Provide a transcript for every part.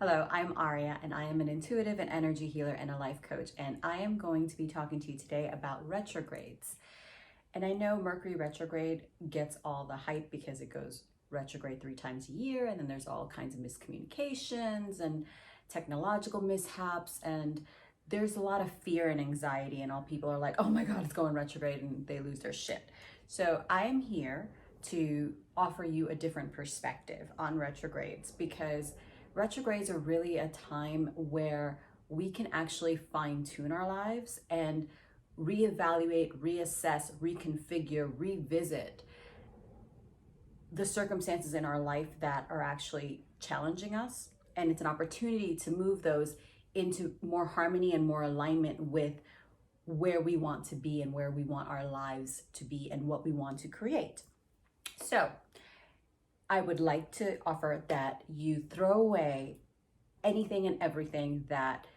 Hello, I'm Aurea, and I am an intuitive and energy healer and a life coach, and I am going to be talking to you today about retrogrades. And I know Mercury retrograde gets all the hype because it goes retrograde 3 times a year, and then there's all kinds of miscommunications and technological mishaps, and there's a lot of fear and anxiety, and all people are like, oh my God, it's going retrograde, and they lose their shit. So I am here to offer you a different perspective on retrogrades, because retrogrades are really a time where we can actually fine-tune our lives and reevaluate, reassess, reconfigure, revisit the circumstances in our life that are actually challenging us. And it's an opportunity to move those into more harmony and more alignment with where we want to be and where we want our lives to be and what we want to create. So I would like to offer that you throw away anything and everything, that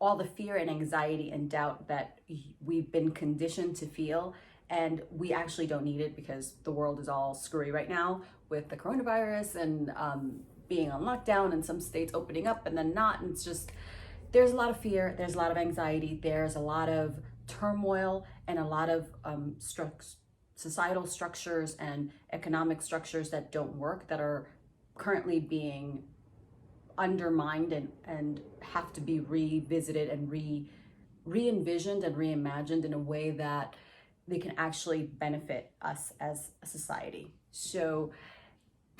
all the fear and anxiety and doubt that we've been conditioned to feel, and we actually don't need it because the world is all screwy right now with the coronavirus and being on lockdown and some states opening up and then not. And it's just, there's a lot of fear, there's a lot of anxiety, there's a lot of turmoil and a lot of societal structures and economic structures that don't work, that are currently being undermined and have to be revisited and re-envisioned and reimagined in a way that they can actually benefit us as a society. So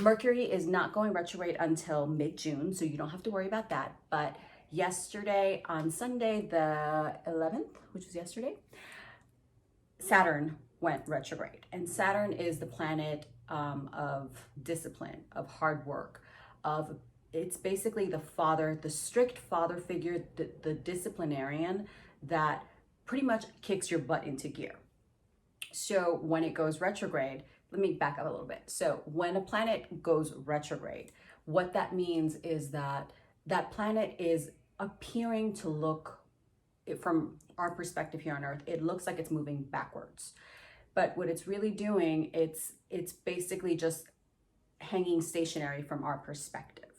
Mercury is not going retrograde until mid-June, so you don't have to worry about that. But yesterday, on Sunday the 11th, which was yesterday, Saturn went retrograde. And Saturn is the planet of discipline, of hard work, it's basically the father, the strict father figure, the disciplinarian that pretty much kicks your butt into gear. So when it goes retrograde, let me back up a little bit. So when a planet goes retrograde, what that means is that that planet is appearing to look, from our perspective here on Earth, it looks like it's moving backwards. But what it's really doing, it's basically just hanging stationary from our perspective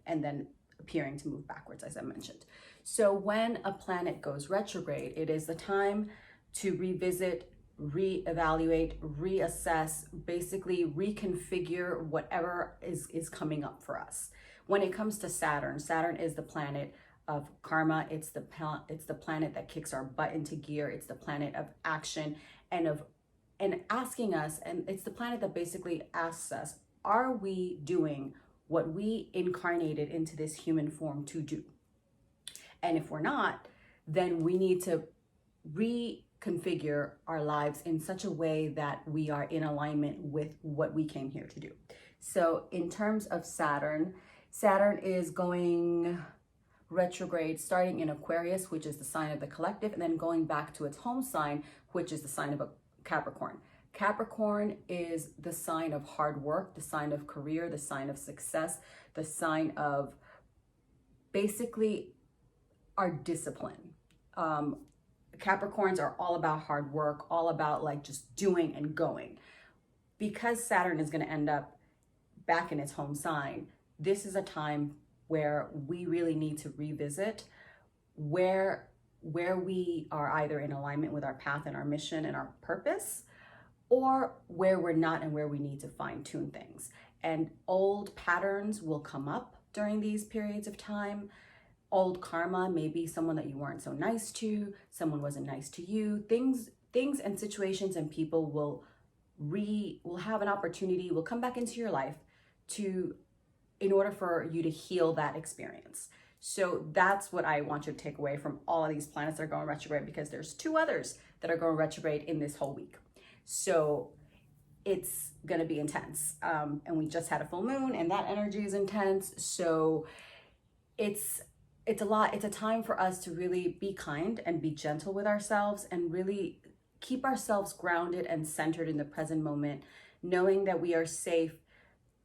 and then appearing to move backwards, as I mentioned. So when a planet goes retrograde, it is the time to revisit, reevaluate, reassess, basically reconfigure whatever is coming up for us. When it comes to Saturn, Saturn is the planet of karma. It's the planet that kicks our butt into gear. It's the planet of action and asking us, and it's the planet that basically asks us, are we doing what we incarnated into this human form to do? And if we're not, then we need to reconfigure our lives in such a way that we are in alignment with what we came here to do. So in terms of Saturn, Saturn is going retrograde starting in Aquarius, which is the sign of the collective, and then going back to its home sign, which is the sign of a Capricorn. Capricorn is the sign of hard work, the sign of career, the sign of success, the sign of basically our discipline. Capricorns are all about hard work, all about like just doing and going. Because Saturn is going to end up back in its home sign, this is a time where we really need to revisit where we are either in alignment with our path and our mission and our purpose, or where we're not and where we need to fine-tune things. And old patterns will come up during these periods of time. Old karma, maybe someone that you weren't so nice to, someone wasn't nice to you, things and situations and people will have an opportunity, will come back into your life in order for you to heal that experience. So that's what I want you to take away from all of these planets that are going retrograde, because there's 2 others that are going retrograde in this whole week. So it's going to be intense. And we just had a full moon and that energy is intense. So it's a lot. It's a time for us to really be kind and be gentle with ourselves and really keep ourselves grounded and centered in the present moment, knowing that we are safe,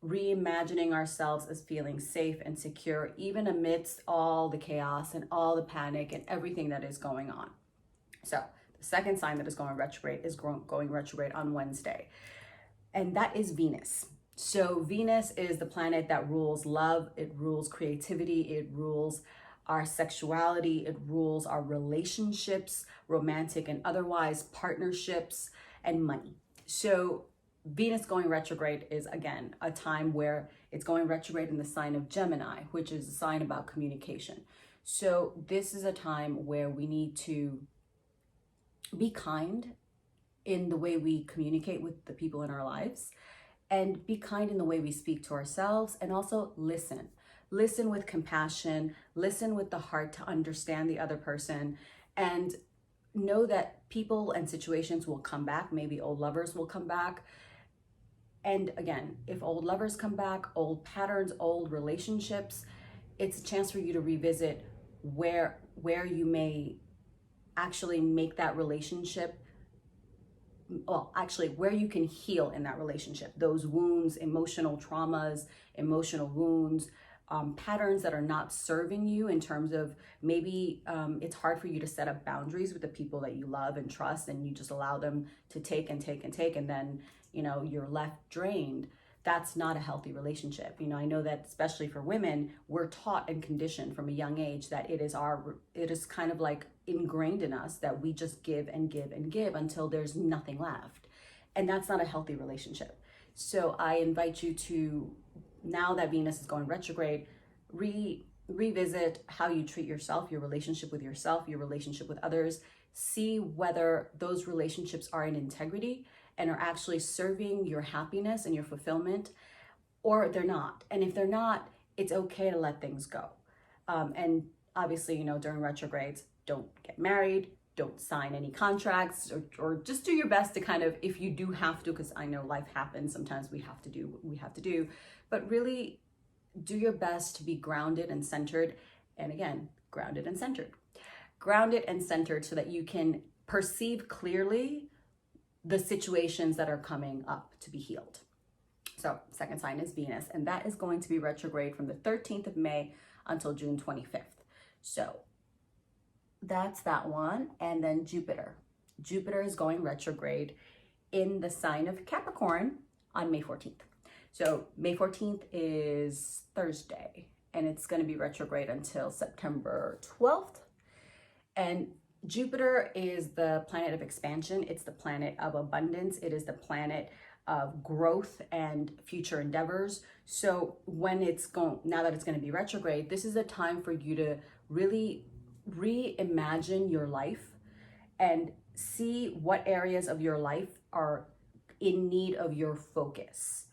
reimagining ourselves as feeling safe and secure, even amidst all the chaos and all the panic and everything that is going on. So the second sign that is going retrograde is going retrograde on Wednesday. And that is Venus. So Venus is the planet that rules love, it rules creativity, it rules our sexuality, it rules our relationships, romantic and otherwise, partnerships, and money. So Venus going retrograde is, again, a time where it's going retrograde in the sign of Gemini, which is a sign about communication. So this is a time where we need to be kind in the way we communicate with the people in our lives, and be kind in the way we speak to ourselves, and also listen. Listen with compassion, listen with the heart to understand the other person, and know that people and situations will come back. Maybe old lovers will come back. And again, if old lovers come back, old patterns, old relationships, it's a chance for you to revisit where you may actually make that relationship, well, actually where you can heal in that relationship, those wounds, emotional traumas, emotional wounds, patterns that are not serving you, in terms of maybe it's hard for you to set up boundaries with the people that you love and trust, and you just allow them to take and take and take, and then you're left drained. That's not a healthy relationship. I know that especially for women, we're taught and conditioned from a young age that it is kind of like ingrained in us that we just give and give and give until there's nothing left. And that's not a healthy relationship. So I invite you to, now that Venus is going retrograde, revisit how you treat yourself, your relationship with yourself, your relationship with others. See whether those relationships are in integrity and are actually serving your happiness and your fulfillment, or they're not. And if they're not, it's okay to let things go. And obviously, during retrogrades, don't get married, don't sign any contracts, or just do your best to kind of, if you do have to, because I know life happens, sometimes we have to do what we have to do, but really do your best to be grounded and centered. And again, grounded and centered. Grounded and centered so that you can perceive clearly the situations that are coming up to be healed. So second sign is Venus, and that is going to be retrograde from the 13th of May until June 25th. So that's that one. And then Jupiter. Jupiter is going retrograde in the sign of Capricorn on May 14th. So May 14th is Thursday, and it's going to be retrograde until September 12th. And Jupiter is the planet of expansion. It's the planet of abundance. It is the planet of growth and future endeavors. So now that it's going to be retrograde, this is a time for you to really reimagine your life and see what areas of your life are in need of your focus.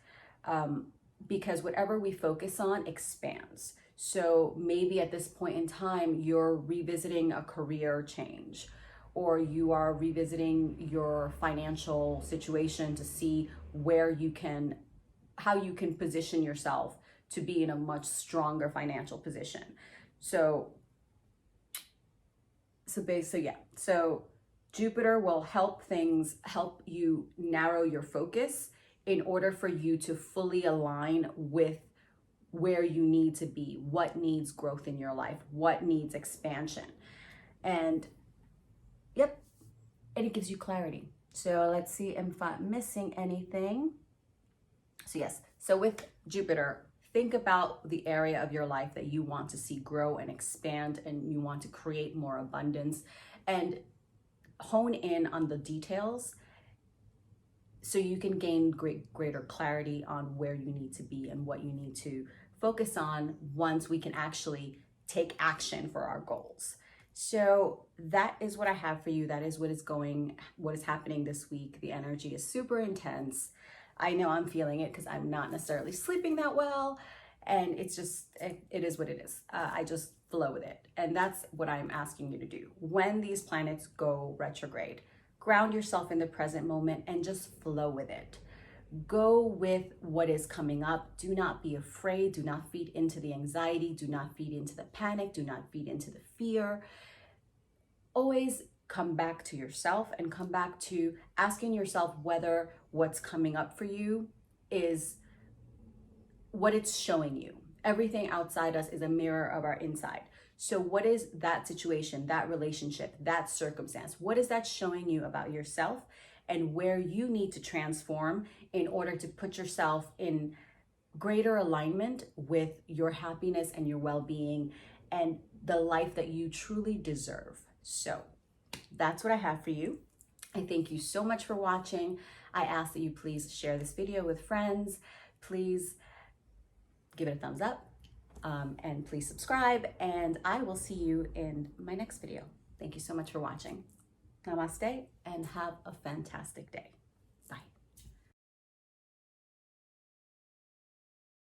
Because whatever we focus on expands. So maybe at this point in time, you're revisiting a career change, or you are revisiting your financial situation to see how you can position yourself to be in a much stronger financial position. So Jupiter will help you narrow your focus in order for you to fully align with where you need to be, what needs growth in your life, what needs expansion. And it gives you clarity. So let's see if I'm missing anything. So yes, so with Jupiter, think about the area of your life that you want to see grow and expand, and you want to create more abundance, and hone in on the details so you can gain greater clarity on where you need to be and what you need to focus on once we can actually take action for our goals. So that is what I have for you. That is what is happening this week. The energy is super intense. I know I'm feeling it because I'm not necessarily sleeping that well. And it's just, it is what it is. I just flow with it. And that's what I'm asking you to do. When these planets go retrograde, ground yourself in the present moment and just flow with it. Go with what is coming up. Do not be afraid. Do not feed into the anxiety. Do not feed into the panic. Do not feed into the fear. Always come back to yourself and come back to asking yourself whether what's coming up for you is what it's showing you. Everything outside us is a mirror of our inside. So what is that situation, that relationship, that circumstance? What is that showing you about yourself? and where you need to transform in order to put yourself in greater alignment with your happiness and your well-being and the life that you truly deserve. So that's what I have for you. I thank you so much for watching. I ask that you please share this video with friends. Please give it a thumbs up, and please subscribe, and I will see you in my next video. Thank you so much for watching. Namaste and have a fantastic day.